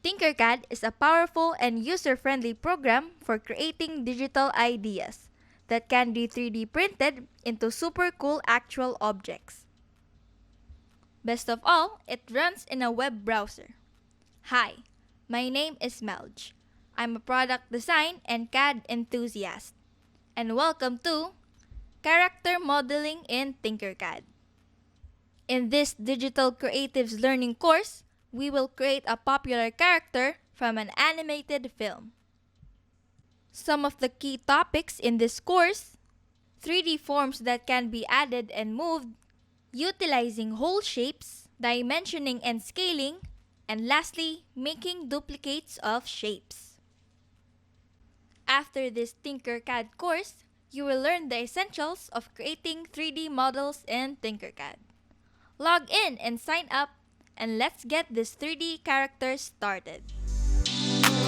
Tinkercad is a powerful and user-friendly program for creating digital ideas that can be 3D printed into super cool actual objects. Best of all, it runs in a web browser. Hi, my name is Melj. I'm a product design and CAD enthusiast. And welcome to Character Modeling in Tinkercad. In this Digital Creatives Learning course, we will create a popular character from an animated film. Some of the key topics in this course: 3D forms that can be added and moved, utilizing whole shapes, dimensioning and scaling, and lastly, making duplicates of shapes. After this Tinkercad course, you will learn the essentials of creating 3D models in Tinkercad. Log in and sign up, and let's get this 3D character started.